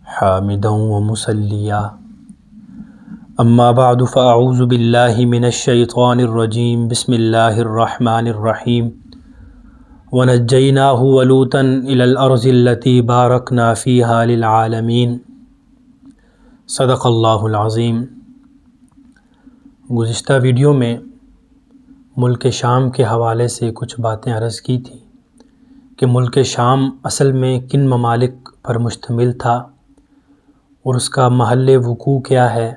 حامدا ومصلیا اما بعد فاعوذ باللہ من الشیطان الرجیم بسم اللہ الرحمن الرحیم ونجیناہ ولوطا الی الارض التی بارکنا فیہا للعالمین صدق اللہ العظیم۔ گزشتہ ویڈیو میں ملک شام کے حوالے سے کچھ باتیں عرض کی تھی کہ ملک شام اصل میں کن ممالک پر مشتمل تھا اور اس کا محل وقوع کیا ہے،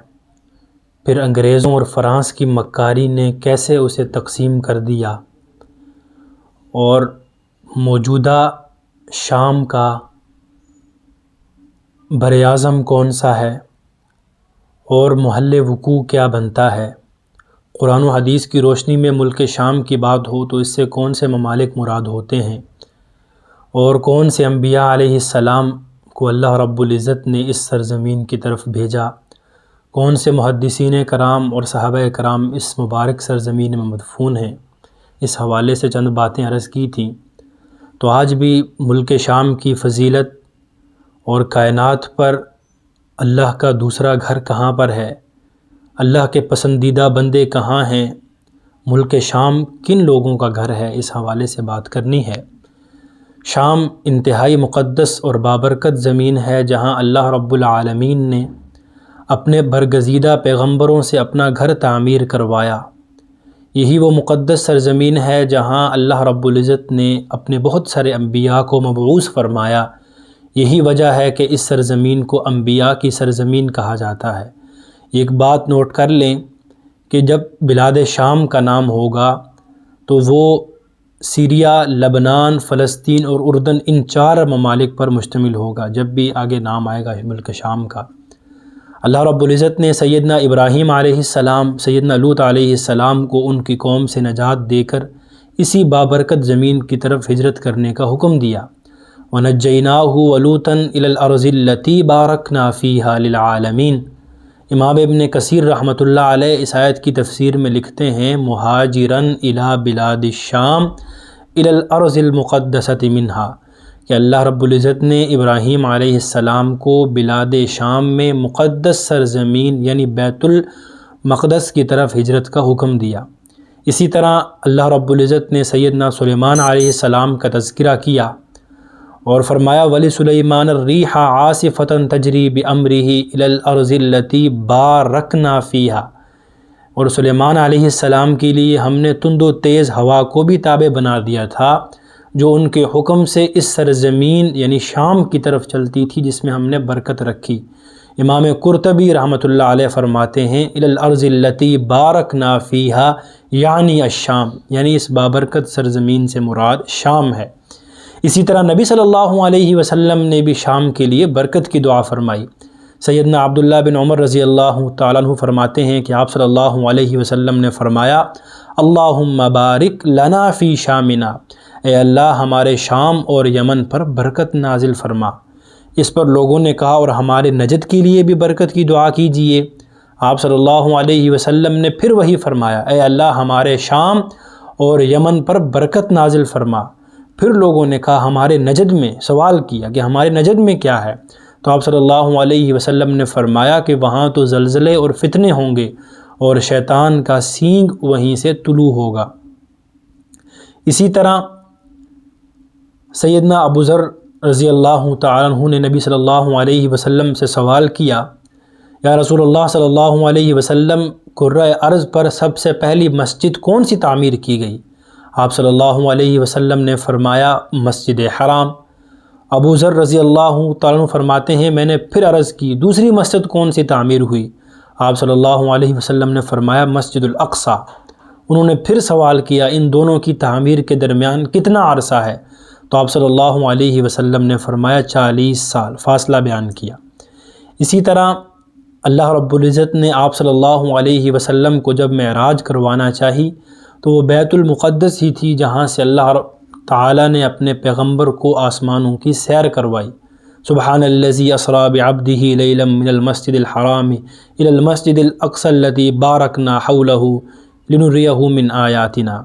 پھر انگریزوں اور فرانس کی مکاری نے کیسے اسے تقسیم کر دیا، اور موجودہ شام کا براعظم کون سا ہے اور محل وقوع کیا بنتا ہے۔ قرآن و حدیث کی روشنی میں ملک شام کی بات ہو تو اس سے کون سے ممالک مراد ہوتے ہیں، اور کون سے انبیاء علیہ السلام کو اللہ رب العزت نے اس سرزمین کی طرف بھیجا، کون سے محدثین کرام اور صحابہ کرام اس مبارک سرزمین میں مدفون ہیں، اس حوالے سے چند باتیں عرض کی تھیں۔ تو آج بھی ملک شام کی فضیلت اور کائنات پر اللہ کا دوسرا گھر کہاں پر ہے، اللہ کے پسندیدہ بندے کہاں ہیں، ملک شام کن لوگوں کا گھر ہے، اس حوالے سے بات کرنی ہے۔ شام انتہائی مقدس اور بابرکت زمین ہے جہاں اللہ رب العالمین نے اپنے برگزیدہ پیغمبروں سے اپنا گھر تعمیر کروایا۔ یہی وہ مقدس سرزمین ہے جہاں اللہ رب العزت نے اپنے بہت سارے انبیاء کو مبعوث فرمایا۔ یہی وجہ ہے کہ اس سرزمین کو انبیاء کی سرزمین کہا جاتا ہے۔ ایک بات نوٹ کر لیں کہ جب بلاد شام کا نام ہوگا تو وہ سیریا، لبنان، فلسطین اور اردن، ان چار ممالک پر مشتمل ہوگا جب بھی آگے نام آئے گا ملک شام کا۔ اللہ رب العزت نے سیدنا ابراہیم علیہ السلام، سیدنا لوط علیہ السلام کو ان کی قوم سے نجات دے کر اسی بابرکت زمین کی طرف ہجرت کرنے کا حکم دیا۔ وَنَجَّيْنَاهُ وَلُوطًا إِلَى الْأَرْضِ الَّتِي بَارَكْنَا فِيهَا لِلْعَالَمِينَ۔ امام ابن کثیر رحمۃ اللہ علیہ اس آیت کی تفسیر میں لکھتے ہیں مہاجراً إِلَى بِلَادِ الشام إِلَى الْأَرْضِ الْمُقَدَّسَةِ مِنْهَا، کہ اللہ رب العزت نے ابراہیم علیہ السلام کو بلاد شام میں مقدس سرزمین یعنی بیت المقدس کی طرف ہجرت کا حکم دیا۔ اسی طرح اللہ رب العزت نے سیدنا سلیمان علیہ السلام کا تذکرہ کیا اور فرمایا وَلِسُلَيْمَانَ الرِّيحَ عَاصِفَةً تَجْرِي بِأَمْرِهِ إِلَى الْأَرْضِ الَّتِي بَارَكْنَا فِيهَا، اور سلیمان علیہ السلام کے لیے ہم نے تند و تیز ہوا کو بھی تابع بنا دیا تھا جو ان کے حکم سے اس سرزمین یعنی شام کی طرف چلتی تھی جس میں ہم نے برکت رکھی۔ امام قرطبی رحمۃ اللہ علیہ فرماتے ہیں إِلَى الْأَرْضِ الَّتِي بَارَكْنَا فِيهَا یعنی الشام، یعنی اس بابرکت سرزمین سے مراد شام ہے۔ اسی طرح نبی صلی اللہ علیہ وسلم نے بھی شام کے لیے برکت کی دعا فرمائی۔ سیدنا عبداللہ بن عمر رضی اللہ تعالیٰ عنہ فرماتے ہیں کہ آپ صلی اللہ علیہ وسلم نے فرمایا اللہم بارک لنا فی شامنا، اے اللہ ہمارے شام اور یمن پر برکت نازل فرما۔ اس پر لوگوں نے کہا اور ہمارے نجد کے لیے بھی برکت کی دعا کیجئے۔ آپ صلی اللہ علیہ وسلم نے پھر وہی فرمایا اے اللہ ہمارے شام اور یمن پر برکت نازل فرما۔ پھر لوگوں نے کہا ہمارے نجد میں، سوال کیا کہ ہمارے نجد میں کیا ہے، تو آپ صلی اللہ علیہ وسلم نے فرمایا کہ وہاں تو زلزلے اور فتنے ہوں گے اور شیطان کا سینگ وہیں سے طلوع ہوگا۔ اسی طرح سیدنا ابو ذر رضی اللہ تعالیٰ عنہ نے نبی صلی اللہ علیہ وسلم سے سوال کیا یا رسول اللہ صلی اللہ علیہ وسلم، کرۂ ارض پر سب سے پہلی مسجد کون سی تعمیر کی گئی؟ آپ صلی اللہ علیہ وسلم نے فرمایا مسجد حرام۔ ابو ذر رضی اللہ تعالیٰ عنہ فرماتے ہیں میں نے پھر عرض کی دوسری مسجد کون سی تعمیر ہوئی؟ آپ صلی اللہ علیہ وسلم نے فرمایا مسجد الاقصیٰ۔ انہوں نے پھر سوال کیا ان دونوں کی تعمیر کے درمیان کتنا عرصہ ہے؟ تو آپ صلی اللہ علیہ وسلم نے فرمایا 40 سال، فاصلہ بیان کیا۔ اسی طرح اللہ رب العزت نے آپ صلی اللہ علیہ وسلم کو جب معراج کروانا چاہی تو وہ بیت المقدس ہی تھی جہاں سے اللہ تعالیٰ نے اپنے پیغمبر کو آسمانوں کی سیر کروائی۔ سبحان الذی اسریٰ بعبدہ لیلا من المسجد الحرام الی المسجد الاقصی الذی بارکنا حولہ لنریہ من آیاتنا۔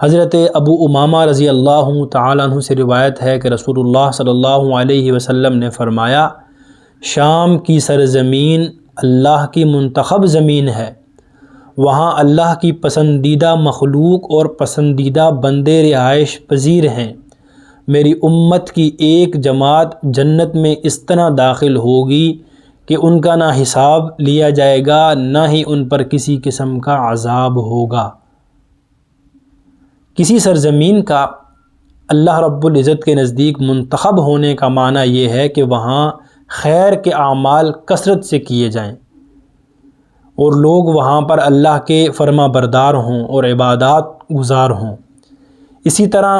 حضرت ابو امامہ رضی اللہ تعالیٰ عنہ سے روایت ہے کہ رسول اللہ صلی اللہ علیہ وسلم نے فرمایا شام کی سرزمین اللہ کی منتخب زمین ہے، وہاں اللہ کی پسندیدہ مخلوق اور پسندیدہ بندے رہائش پذیر ہیں۔ میری امت کی ایک جماعت جنت میں اس طرح داخل ہوگی کہ ان کا نہ حساب لیا جائے گا، نہ ہی ان پر کسی قسم کا عذاب ہوگا۔ کسی سرزمین کا اللہ رب العزت کے نزدیک منتخب ہونے کا معنی یہ ہے کہ وہاں خیر کے اعمال کثرت سے کیے جائیں اور لوگ وہاں پر اللہ کے فرما بردار ہوں اور عبادات گزار ہوں۔ اسی طرح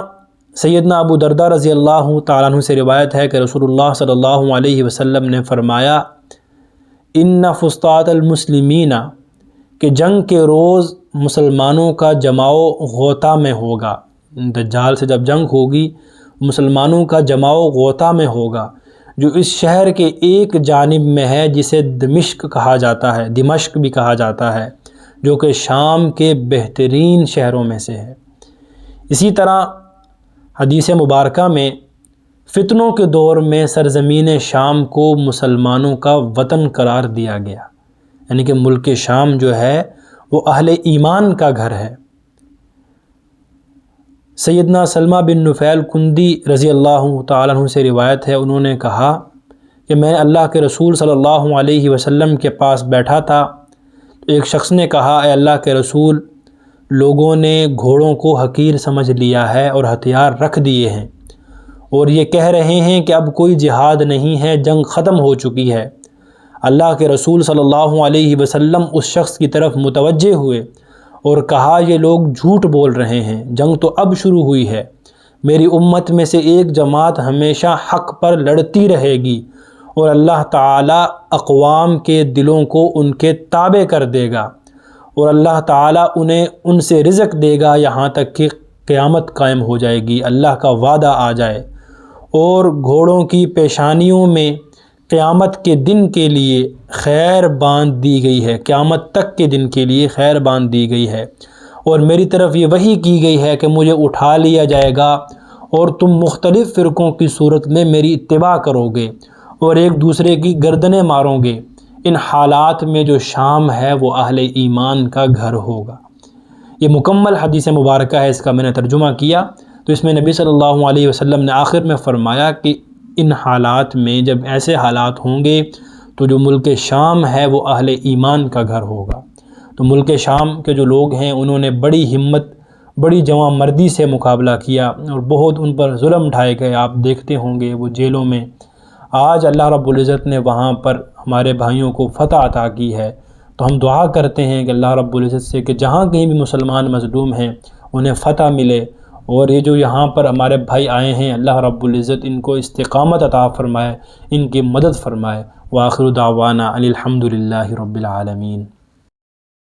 سیدنا ابو درداء رضی اللہ تعالیٰ عنہ سے روایت ہے کہ رسول اللہ صلی اللہ علیہ وسلم نے فرمایا، ان فسطاط المسلمین، کہ جنگ کے روز مسلمانوں کا جماؤ غوطہ میں ہوگا۔ دجال سے جب جنگ ہوگی مسلمانوں کا جماؤ غوطہ میں ہوگا، جو اس شہر کے ایک جانب میں ہے جسے دمشق کہا جاتا ہے، دمشق بھی کہا جاتا ہے، جو کہ شام کے بہترین شہروں میں سے ہے۔ اسی طرح حدیث مبارکہ میں فتنوں کے دور میں سرزمین شام کو مسلمانوں کا وطن قرار دیا گیا، یعنی کہ ملک شام جو ہے وہ اہل ایمان کا گھر ہے۔ سیدنا سلمہ بن نفیل کندی رضی اللہ تعالیٰ عنہ سے روایت ہے، انہوں نے کہا کہ میں اللہ کے رسول صلی اللہ علیہ وسلم کے پاس بیٹھا تھا، تو ایک شخص نے کہا، اے اللہ کے رسول، لوگوں نے گھوڑوں کو حقیر سمجھ لیا ہے اور ہتھیار رکھ دیے ہیں، اور یہ کہہ رہے ہیں کہ اب کوئی جہاد نہیں ہے، جنگ ختم ہو چکی ہے۔ اللہ کے رسول صلی اللہ علیہ وسلم اس شخص کی طرف متوجہ ہوئے اور کہا، یہ لوگ جھوٹ بول رہے ہیں، جنگ تو اب شروع ہوئی ہے۔ میری امت میں سے ایک جماعت ہمیشہ حق پر لڑتی رہے گی اور اللہ تعالیٰ اقوام کے دلوں کو ان کے تابع کر دے گا، اور اللہ تعالیٰ انہیں ان سے رزق دے گا یہاں تک کہ قیامت قائم ہو جائے گی، اللہ کا وعدہ آ جائے، اور گھوڑوں کی پیشانیوں میں قیامت کے دن کے لیے خیر باندھ دی گئی ہے، قیامت تک کے دن کے لیے خیر باندھ دی گئی ہے، اور میری طرف یہ وحی کی گئی ہے کہ مجھے اٹھا لیا جائے گا اور تم مختلف فرقوں کی صورت میں میری اتباع کرو گے اور ایک دوسرے کی گردنیں مارو گے۔ ان حالات میں جو شام ہے وہ اہل ایمان کا گھر ہوگا۔ یہ مکمل حدیث مبارکہ ہے، اس کا میں نے ترجمہ کیا، تو اس میں نبی صلی اللہ علیہ وسلم نے آخر میں فرمایا کہ ان حالات میں جب ایسے حالات ہوں گے تو جو ملک شام ہے وہ اہل ایمان کا گھر ہوگا۔ تو ملک شام کے جو لوگ ہیں انہوں نے بڑی ہمت، بڑی جواں مردی سے مقابلہ کیا اور بہت ان پر ظلم ڈھائے گئے، آپ دیکھتے ہوں گے وہ جیلوں میں۔ آج اللہ رب العزت نے وہاں پر ہمارے بھائیوں کو فتح عطا کی ہے، تو ہم دعا کرتے ہیں کہ اللہ رب العزت سے کہ جہاں کہیں بھی مسلمان مظلوم ہیں انہیں فتح ملے، اور یہ جو یہاں پر ہمارے بھائی آئے ہیں اللہ رب العزت ان کو استقامت عطا فرمائے، ان کی مدد فرمائے۔ وآخر دعوانا ان الحمد للہ رب العالمین۔